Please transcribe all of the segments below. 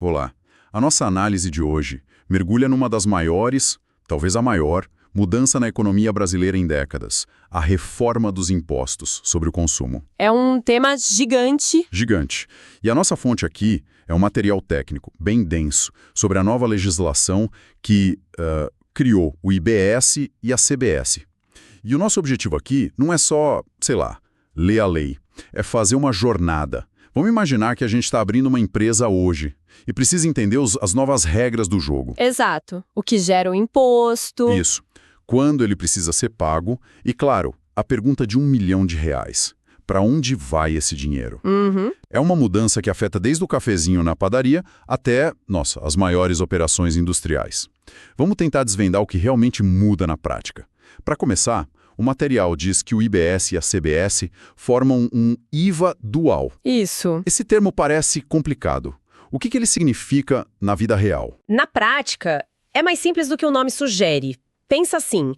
Vou lá. A nossa análise de hoje mergulha numa das maiores, talvez a maior, mudança na economia brasileira em décadas, a reforma dos impostos sobre o consumo. É um tema gigante. Gigante. E a nossa fonte aqui é um material técnico bem denso sobre a nova legislação que criou o IBS e a CBS. E o nosso objetivo aqui não é só, sei lá, ler a lei, é fazer uma jornada. Vamos imaginar que a gente está abrindo uma empresa hoje e precisa entender as novas regras do jogo. Exato. O que gera o imposto. Isso. Quando ele precisa ser pago e, claro, a pergunta de R$1 milhão. Para onde vai esse dinheiro? Uhum. É uma mudança que afeta desde o cafezinho na padaria até, as maiores operações industriais. Vamos tentar desvendar o que realmente muda na prática. Para começar, o material diz que o IBS e a CBS formam um IVA dual. Isso. Esse termo parece complicado. O que ele significa na vida real? Na prática, é mais simples do que o nome sugere. Pensa assim,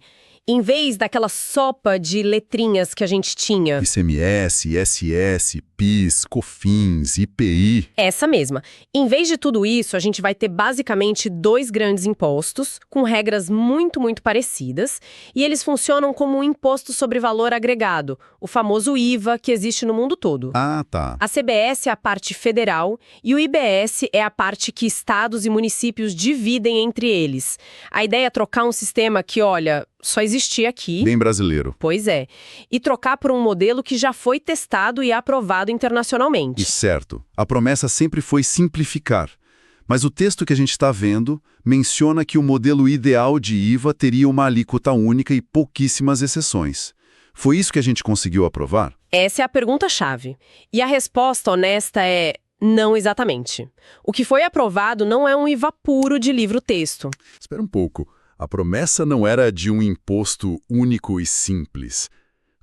em vez daquela sopa de letrinhas que a gente tinha... ICMS, ISS, PIS, COFINS, IPI... Essa mesma. Em vez de tudo isso, a gente vai ter basicamente 2 grandes impostos, com regras muito parecidas, e eles funcionam como um imposto sobre valor agregado, o famoso IVA que existe no mundo todo. Ah, tá. A CBS é a parte federal e o IBS é a parte que estados e municípios dividem entre eles. A ideia é trocar um sistema que, olha, só existia aqui. Bem brasileiro. Pois é. E trocar por um modelo que já foi testado e aprovado internacionalmente. E certo. A promessa sempre foi simplificar. Mas o texto que a gente está vendo menciona que o modelo ideal de IVA teria uma alíquota única e pouquíssimas exceções. Foi isso que a gente conseguiu aprovar? Essa é a pergunta-chave. E a resposta honesta é não exatamente. O que foi aprovado não é um IVA puro de livro-texto. Espera um pouco. A promessa não era de um imposto único e simples.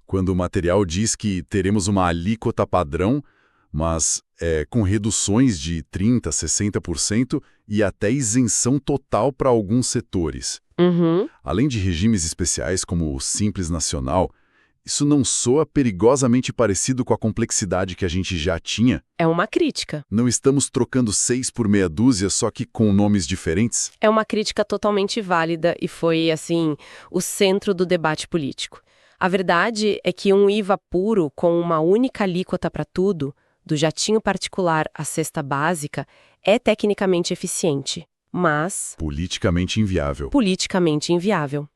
Quando o material diz que teremos uma alíquota padrão, mas com reduções de 30%, 60% e até isenção total para alguns setores. Uhum. Além de regimes especiais como o Simples Nacional, isso não soa perigosamente parecido com a complexidade que a gente já tinha? É uma crítica. Não estamos trocando 6 por meia dúzia, só que com nomes diferentes? É uma crítica totalmente válida e foi, assim, o centro do debate político. A verdade é que um IVA puro com uma única alíquota para tudo, do jatinho particular à cesta básica, é tecnicamente eficiente, mas... Politicamente inviável. Politicamente inviável.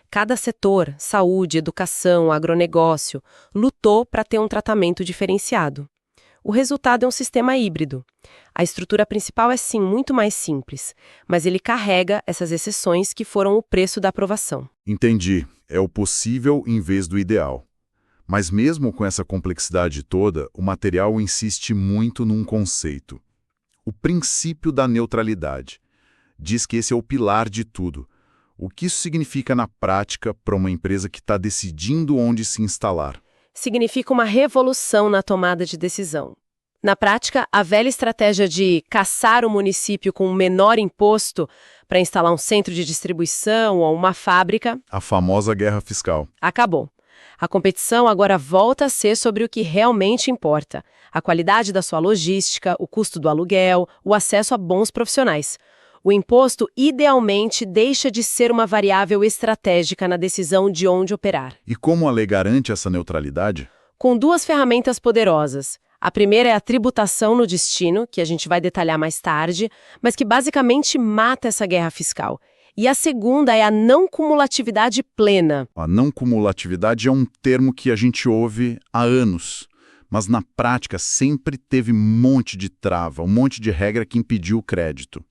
Cada setor, saúde, educação, agronegócio, lutou para ter um tratamento diferenciado. O resultado é um sistema híbrido. A estrutura principal é sim muito mais simples, mas ele carrega essas exceções que foram o preço da aprovação. Entendi. É o possível em vez do ideal. Mas mesmo com essa complexidade toda, o material insiste muito num conceito. O princípio da neutralidade. Diz que esse é o pilar de tudo. O que isso significa na prática para uma empresa que está decidindo onde se instalar? Significa uma revolução na tomada de decisão. Na prática, a velha estratégia de caçar o município com o menor imposto para instalar um centro de distribuição ou uma fábrica... A famosa guerra fiscal. Acabou. A competição agora volta a ser sobre o que realmente importa. A qualidade da sua logística, o custo do aluguel, o acesso a bons profissionais. O imposto, idealmente, deixa de ser uma variável estratégica na decisão de onde operar. E como a lei garante essa neutralidade? Com 2 ferramentas poderosas. A primeira é a tributação no destino, que a gente vai detalhar mais tarde, mas que basicamente mata essa guerra fiscal. E a segunda é a não cumulatividade plena. A não cumulatividade é um termo que a gente ouve há anos, mas na prática sempre teve um monte de trava, um monte de regra que impediu o crédito.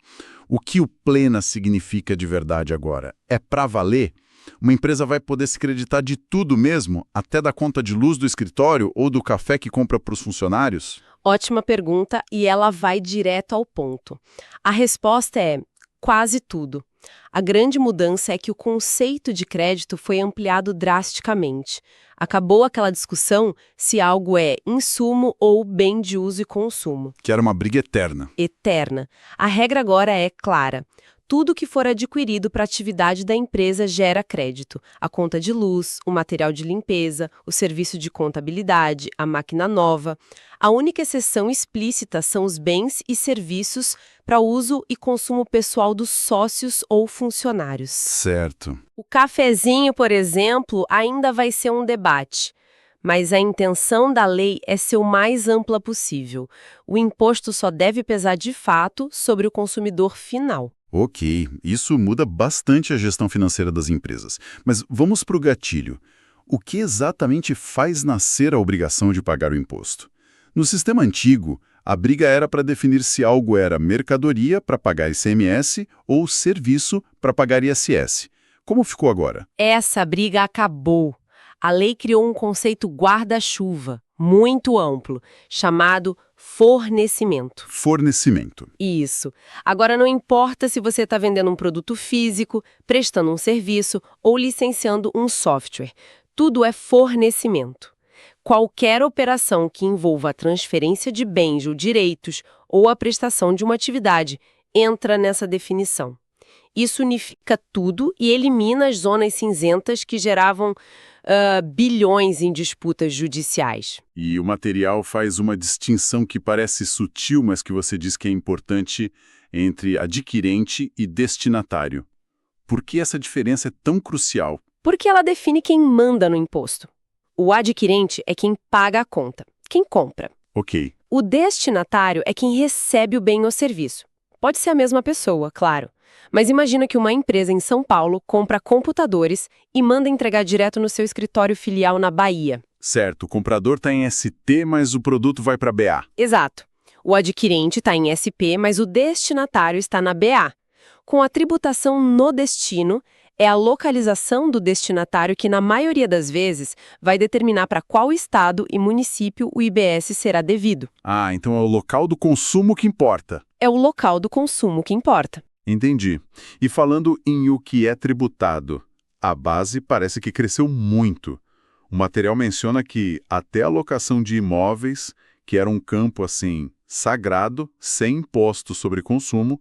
O que o plena significa de verdade agora? É para valer? Uma empresa vai poder se creditar de tudo mesmo, até da conta de luz do escritório ou do café que compra para os funcionários? Ótima pergunta e ela vai direto ao ponto. A resposta é quase tudo. A grande mudança é que o conceito de crédito foi ampliado drasticamente. Acabou aquela discussão se algo é insumo ou bem de uso e consumo. Que era uma briga eterna. Eterna. A regra agora é clara. tudo que for adquirido para a atividade da empresa gera crédito. A conta de luz, o material de limpeza, o serviço de contabilidade, a máquina nova. A única exceção explícita são os bens e serviços para uso e consumo pessoal dos sócios ou funcionários. Certo. O cafezinho, por exemplo, ainda vai ser um debate. Mas a intenção da lei é ser o mais ampla possível. O imposto só deve pesar de fato sobre o consumidor final. Ok, isso muda bastante a gestão financeira das empresas. Mas vamos para o gatilho. O que exatamente faz nascer a obrigação de pagar o imposto? No sistema antigo, a briga era para definir se algo era mercadoria para pagar ICMS ou serviço para pagar ISS. Como ficou agora? Essa briga acabou. A lei criou um conceito guarda-chuva, muito amplo, chamado fornecimento. Fornecimento. Isso. Agora não importa se você está vendendo um produto físico, prestando um serviço ou licenciando um software. Tudo é fornecimento. Qualquer operação que envolva a transferência de bens ou direitos ou a prestação de uma atividade entra nessa definição. Isso unifica tudo e elimina as zonas cinzentas que geravam bilhões em disputas judiciais. E o material faz uma distinção que parece sutil, mas que você diz que é importante entre adquirente e destinatário. Por que essa diferença é tão crucial? Porque ela define quem manda no imposto. O adquirente é quem paga a conta, quem compra. Ok. O destinatário é quem recebe o bem ou serviço. Pode ser a mesma pessoa, claro. Mas imagina que uma empresa em São Paulo compra computadores e manda entregar direto no seu escritório filial na Bahia. Certo, o comprador está em ST, mas o produto vai para BA. Exato. O adquirente está em SP, mas o destinatário está na BA. Com a tributação no destino, é a localização do destinatário que, na maioria das vezes, vai determinar para qual estado e município o IBS será devido. Ah, então é o local do consumo que importa. É o local do consumo que importa. Entendi. E falando em o que é tributado, a base parece que cresceu muito. O material menciona que até a locação de imóveis, que era um campo assim sagrado, sem imposto sobre consumo,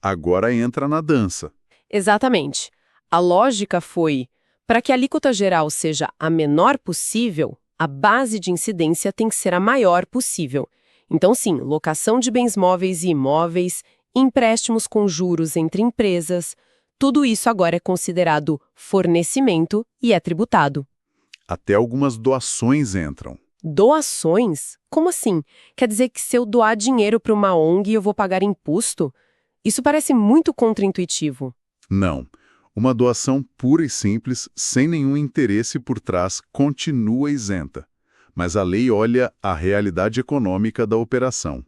agora entra na dança. Exatamente. A lógica foi, para que a alíquota geral seja a menor possível, a base de incidência tem que ser a maior possível. Então, sim, locação de bens móveis e imóveis, empréstimos com juros entre empresas, tudo isso agora é considerado fornecimento e é tributado. Até algumas doações entram. Doações? Como assim? Quer dizer que se eu doar dinheiro para uma ONG eu vou pagar imposto? Isso parece muito contraintuitivo. Não. Uma doação pura e simples, sem nenhum interesse por trás, continua isenta. Mas a lei olha a realidade econômica da operação.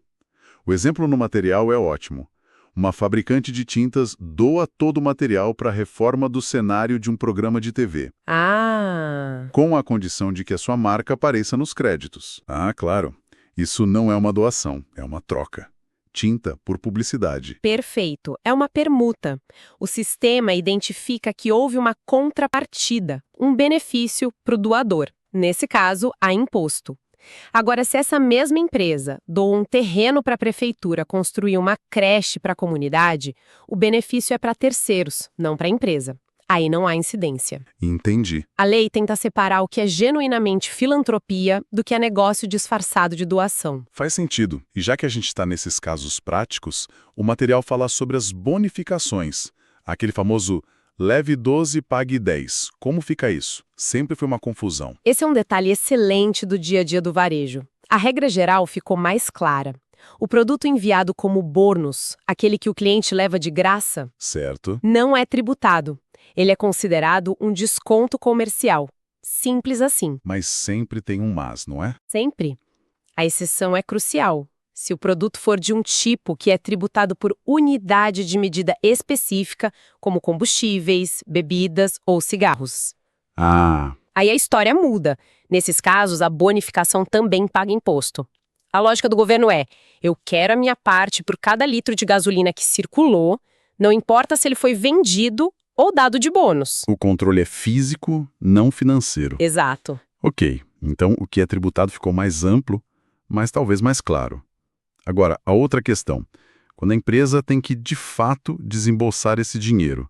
O exemplo no material é ótimo. Uma fabricante de tintas doa todo o material para a reforma do cenário de um programa de TV. Ah! Com a condição de que a sua marca apareça nos créditos. Ah, claro. Isso não é uma doação, é uma troca. Tinta por publicidade. Perfeito. É uma permuta. O sistema identifica que houve uma contrapartida, um benefício para o doador. Nesse caso, há imposto. Agora, se essa mesma empresa doa um terreno para a prefeitura construir uma creche para a comunidade, o benefício é para terceiros, não para a empresa. Aí não há incidência. Entendi. A lei tenta separar o que é genuinamente filantropia do que é negócio disfarçado de doação. Faz sentido. E já que a gente está nesses casos práticos, o material fala sobre as bonificações. Aquele famoso leve 12, pague 10. Como fica isso? Sempre foi uma confusão. Esse é um detalhe excelente do dia a dia do varejo. A regra geral ficou mais clara. O produto enviado como bônus, aquele que o cliente leva de graça, Certo. não é tributado. Ele é considerado um desconto comercial. Simples assim. Mas sempre tem um mas, não é? Sempre. A exceção é crucial. Se o produto for de um tipo que é tributado por unidade de medida específica, como combustíveis, bebidas ou cigarros. Ah, Aí a história muda. Nesses casos, a bonificação também paga imposto. A lógica do governo é: eu quero a minha parte por cada litro de gasolina que circulou, não importa se ele foi vendido ou dado de bônus. o controle é físico, não financeiro. Exato. Ok, então o que é tributado ficou mais amplo, mas talvez mais claro. Agora, a outra questão. quando a empresa tem que, de fato, desembolsar esse dinheiro.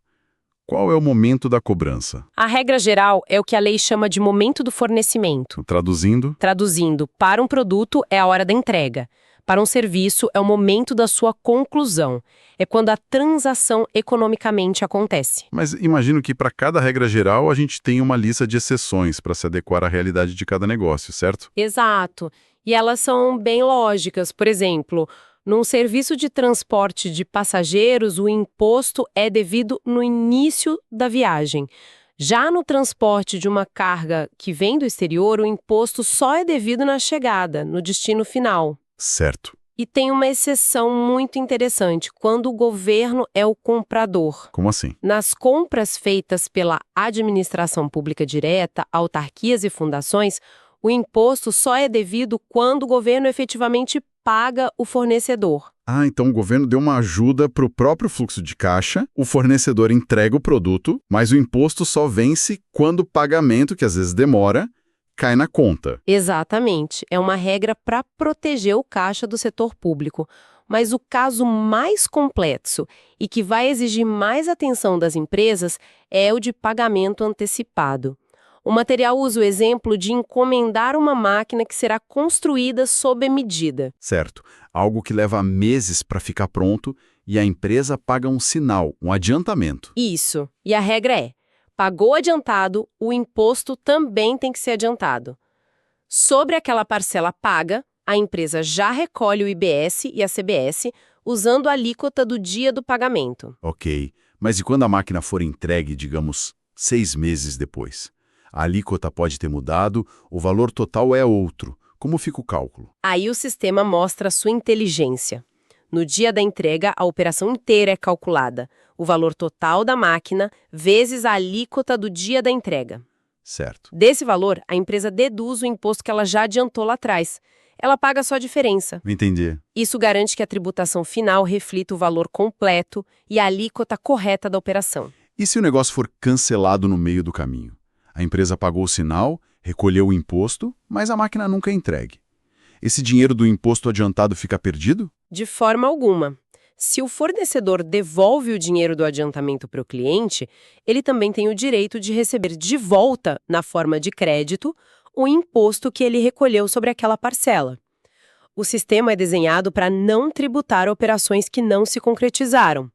Qual é o momento da cobrança? A regra geral é o que a lei chama de momento do fornecimento. Traduzindo, Traduzindo, para um produto é a hora da entrega. Para um serviço é o momento da sua conclusão. É quando a transação economicamente acontece. mas imagino que para cada regra geral a gente tem uma lista de exceções para se adequar à realidade de cada negócio, certo? Exato. E elas são bem lógicas. Por exemplo, num serviço de transporte de passageiros, o imposto é devido no início da viagem. Já no transporte de uma carga que vem do exterior, o imposto só é devido na chegada, no destino final. Certo. E tem uma exceção muito interessante, quando o governo é o comprador. Como assim? Nas compras feitas pela administração pública direta, autarquias e fundações, o imposto só é devido quando o governo efetivamente paga o fornecedor. Ah, então o governo deu uma ajuda para o próprio fluxo de caixa, o fornecedor entrega o produto, mas o imposto só vence quando o pagamento, que às vezes demora, cai na conta. Exatamente. É uma regra para proteger o caixa do setor público. Mas o caso mais complexo e que vai exigir mais atenção das empresas é o de pagamento antecipado. O material usa o exemplo de encomendar uma máquina que será construída sob medida. Certo. Algo que leva meses para ficar pronto e a empresa paga um sinal, um adiantamento. Isso. E a regra é: pagou adiantado, o imposto também tem que ser adiantado. Sobre aquela parcela paga, a empresa já recolhe o IBS e a CBS usando a alíquota do dia do pagamento. Ok. Mas e quando a máquina for entregue, digamos, 6 meses depois? A alíquota pode ter mudado, o valor total é outro. Como fica o cálculo? Aí o sistema mostra a sua inteligência. No dia da entrega, a operação inteira é calculada. O valor total da máquina vezes a alíquota do dia da entrega. Certo. Desse valor, a empresa deduz o imposto que ela já adiantou lá atrás. Ela paga só a diferença. Entendi. Isso garante que a tributação final reflita o valor completo e a alíquota correta da operação. E se o negócio for cancelado no meio do caminho? A empresa pagou o sinal, recolheu o imposto, mas a máquina nunca é entregue. Esse dinheiro do imposto adiantado fica perdido? De forma alguma. Se o fornecedor devolve o dinheiro do adiantamento para o cliente, ele também tem o direito de receber de volta, na forma de crédito, o imposto que ele recolheu sobre aquela parcela. O sistema é desenhado para não tributar operações que não se concretizaram.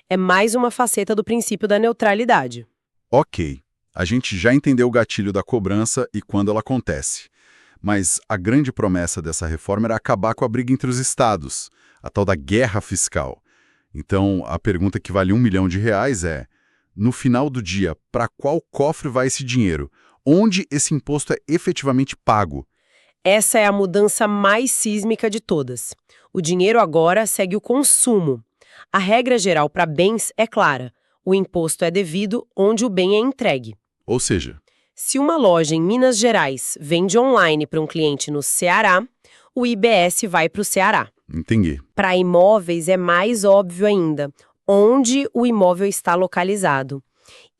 É mais uma faceta do princípio da neutralidade. Ok. A gente já entendeu o gatilho da cobrança e quando ela acontece. Mas a grande promessa dessa reforma era acabar com a briga entre os estados, a tal da guerra fiscal. Então, a pergunta que vale R$1 milhão é, no final do dia, para qual cofre vai esse dinheiro? Onde esse imposto é efetivamente pago? Essa é a mudança mais sísmica de todas. O dinheiro agora segue o consumo. A regra geral para bens é clara. O imposto é devido onde o bem é entregue. Ou seja, se uma loja em Minas Gerais vende online para um cliente no Ceará, o IBS vai para o Ceará. entendi. Para imóveis é mais óbvio ainda, onde o imóvel está localizado.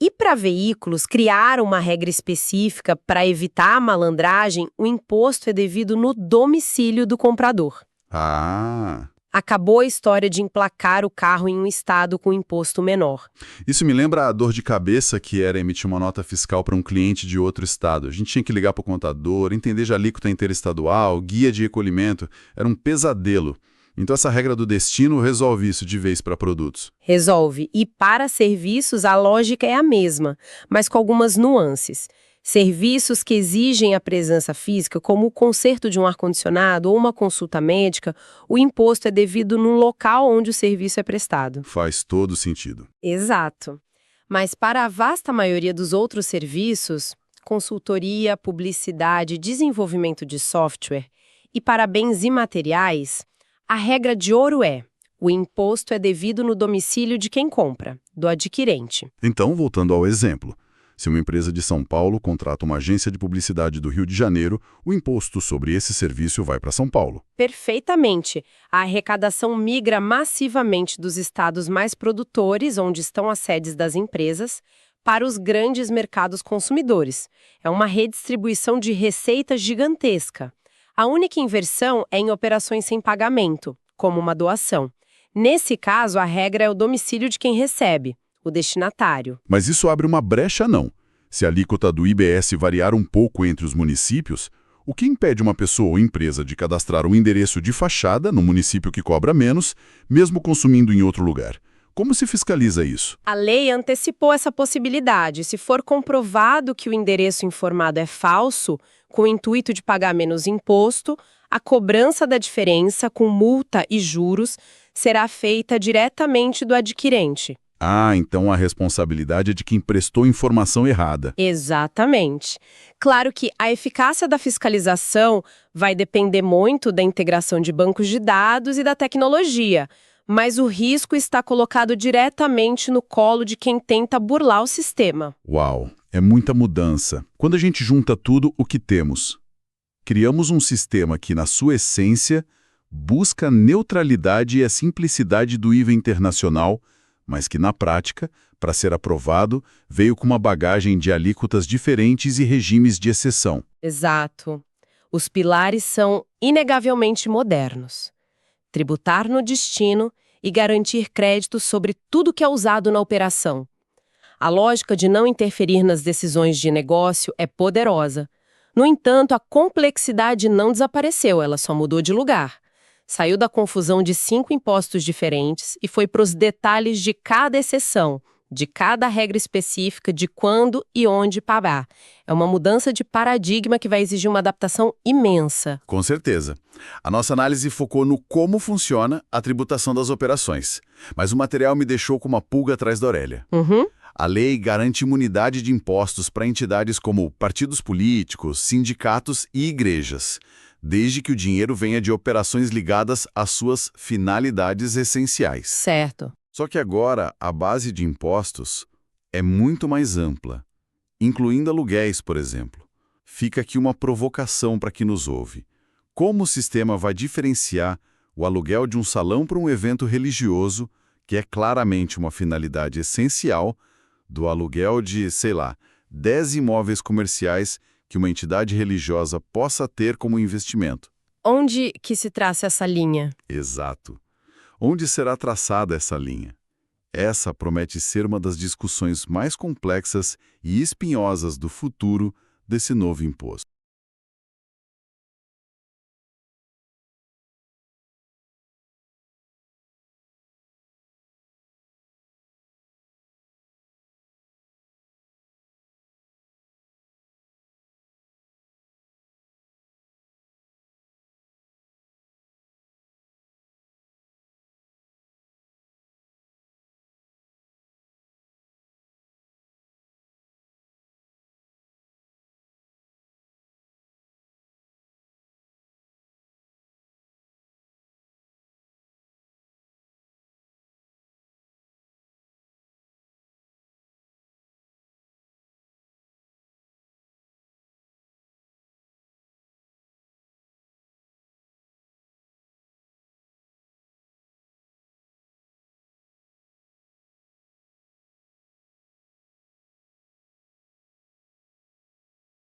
E para veículos, criar uma regra específica para evitar a malandragem, o imposto é devido no domicílio do comprador. Ah, Acabou a história de emplacar o carro em um estado com imposto menor. isso me lembra a dor de cabeça que era emitir uma nota fiscal para um cliente de outro estado. A gente tinha que ligar para o contador, entender de alíquota interestadual, guia de recolhimento. Era um pesadelo. Então essa regra do destino resolve isso de vez para produtos. Resolve. E para serviços, a lógica é a mesma, mas com algumas nuances. Serviços que exigem a presença física, como o conserto de um ar-condicionado ou uma consulta médica, o imposto é devido no local onde o serviço é prestado. Faz todo sentido. Exato. Mas para a vasta maioria dos outros serviços, consultoria, publicidade, desenvolvimento de software e para bens imateriais, a regra de ouro é: o imposto é devido no domicílio de quem compra, do adquirente. Então, voltando ao exemplo. Se uma empresa de São Paulo contrata uma agência de publicidade do Rio de Janeiro, o imposto sobre esse serviço vai para São Paulo. Perfeitamente. A arrecadação migra massivamente dos estados mais produtores, onde estão as sedes das empresas, para os grandes mercados consumidores. É uma redistribuição de receita gigantesca. A única inversão é em operações sem pagamento, como uma doação. Nesse caso, a regra é o domicílio de quem recebe, o destinatário. Mas isso abre uma brecha, não. Se a alíquota do IBS variar um pouco entre os municípios, o que impede uma pessoa ou empresa de cadastrar um endereço de fachada no município que cobra menos, mesmo consumindo em outro lugar? Como se fiscaliza isso? A lei antecipou essa possibilidade. Se for comprovado que o endereço informado é falso, com o intuito de pagar menos imposto, a cobrança da diferença, com multa e juros, será feita diretamente do adquirente. Ah, então a responsabilidade é de quem prestou informação errada. Exatamente. Claro que a eficácia da fiscalização vai depender muito da integração de bancos de dados e da tecnologia, mas o risco está colocado diretamente no colo de quem tenta burlar o sistema. Uau, é muita mudança. Quando a gente junta tudo, o que temos? Criamos um sistema que, na sua essência, busca a neutralidade e a simplicidade do IVA internacional, mas que, na prática, para ser aprovado, veio com uma bagagem de alíquotas diferentes e regimes de exceção. Exato. Os pilares são inegavelmente modernos. Tributar no destino e garantir créditos sobre tudo que é usado na operação. A lógica de não interferir nas decisões de negócio é poderosa. No entanto, a complexidade não desapareceu, ela só mudou de lugar. Saiu da confusão de 5 impostos diferentes e foi para os detalhes de cada exceção, de cada regra específica de quando e onde pagar. É uma mudança de paradigma que vai exigir uma adaptação imensa. Com certeza. A nossa análise focou no como funciona a tributação das operações, mas o material me deixou com uma pulga atrás da orelha. A lei garante imunidade de impostos para entidades como partidos políticos, sindicatos e igrejas, desde que o dinheiro venha de operações ligadas às suas finalidades essenciais. Certo. Só que agora a base de impostos é muito mais ampla, incluindo aluguéis, por exemplo. Fica aqui uma provocação para quem nos ouve. Como o sistema vai diferenciar o aluguel de um salão para um evento religioso, que é claramente uma finalidade essencial, do aluguel de, sei lá, 10 imóveis comerciais que uma entidade religiosa possa ter como investimento? Onde que se traça essa linha? Exato. Onde será traçada essa linha? Essa promete ser uma das discussões mais complexas e espinhosas do futuro desse novo imposto.